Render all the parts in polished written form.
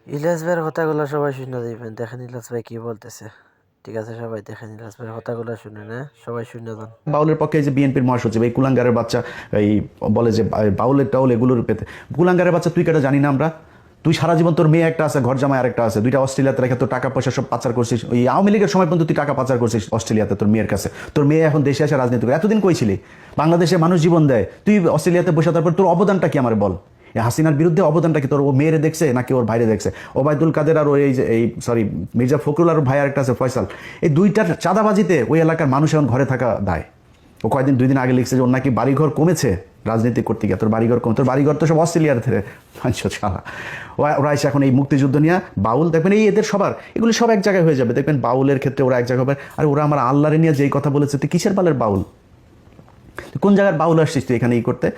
ইলিয়াস ভাইয়ের কথাগুলো সবাই শুনে দিবেন, দেখেন ইলিয়াস ভাই কি বলতেছে। ঠিক আছে, সবাই দেখেন ইলিয়াস ভাইয়ের কথাগুলো শুনে না, সবাই শুনে যান। বাউলের পক্ষে এই যে বিএনপির মহাসচিব এই কুলাঙ্গারের বাচ্চা এই বলে যে বাউলের টাউল এগুলোর পেতে, কুলাঙ্গারের বাচ্চা তুই কেটা জানি না আমরা? তুই সারা জীবন তোর মেয়ে একটা আছে, ঘর জামাই আরেকটা আছে, দুইটা অস্ট্রেলিয়াতে রেখে তোর টাকা পয়সা সব পাচার করছিস। ওই আওয়ামী লীগের সময় পর্যন্ত তুই টাকা পাচার করছিস অস্ট্রেলিয়াতে তোর মেয়ের কাছে। তোর মেয়ে এখন দেশে আসে রাজনীতি করে। এতদিন কই ছিলি? বাংলাদেশে মানুষ জীবন দেয়, তুই অস্ট্রেলিয়াতে বসে, তারপর তোর অবদানটা কি আমার বল? এই হাসিনার বিরুদ্ধে অবদানটা কি তোর? ও মেয়েরে দেখছে নাকি ওর ভাইরে দেখছে? ওবায়দুল কাদের আর ওই যে এই সরি মির্জা ফখরুল আর ভাই আরেকটা আছে ফয়সাল, এই দুইটার চাঁদাবাজিতে ওই এলাকার মানুষ এখন ঘরে থাকা দায়। ও কয়েকদিন 2 দিন আগে লিখছে যে ওর নাকি বাড়িঘর কমেছে রাজনীতি করতে গিয়ে। তোর বাড়িঘর কমে? তোর বাড়িঘর তো সব অস্ট্রেলিয়ার থেকে ছাড়া। ওরা এসে এখন এই মুক্তিযুদ্ধ নিয়ে বাউল দেখবেন, এই এদের সবার এগুলি সব এক জায়গায় হয়ে যাবে দেখবেন। বাউলের ক্ষেত্রে ওরা এক জায়গায় হবে। আর ওরা আমার আল্লাহরে নিয়ে যেই কথা বলেছে, তুই কিসের বালের বাউল? কোন জায়গার বাউল আসছিস তুই এখানে করতে?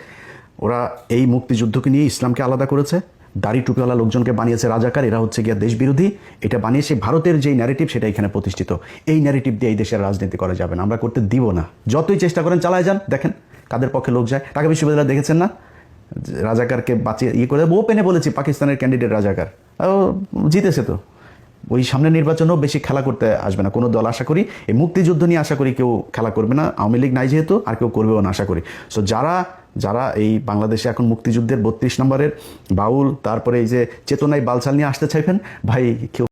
ওরা এই মুক্তিযুদ্ধকে নিয়ে ইসলামকে আলাদা করেছে, দাড়ি টুপিওয়ালা লোকজনকে বানিয়েছে রাজাকার, এরা হচ্ছে গিয়া দেশ বিরোধী। এটা বানিয়েছে ভারতের যেই ন্যারেটিভ সেটা এখানে প্রতিষ্ঠিত। এই ন্যারেটিভ দিয়ে এই দেশের রাজনীতি করা যাবে না, আমরা করতে দিব না। যতই চেষ্টা করেন চালায় যান, দেখেন কাদের পক্ষে লোক যায়। ঢাকা বিশ্ববিদ্যালয় দেখেছেন না, রাজাকারকে বাঁচিয়ে করে ওপেনে বলেছি পাকিস্তানের ক্যান্ডিডেট রাজাকার, ও জিতেছে তো। ওই সামনে নির্বাচনেও বেশি খেলা করতে আসবে না কোনো দল, আশা করি। এই মুক্তিযুদ্ধ নিয়ে আশা করি কেউ খেলা করবে না, আওয়ামী লীগ নাই যেহেতু, আর কেউ করবেও না আশা করি। সো যারা যারা এই বাংলাদেশে এখন মুক্তিযুদ্ধের 32 নম্বরের বাউল, তারপরে এই যে চেতনায় বালছাল নিয়ে আসতে চাইবেন, ভাই কেউ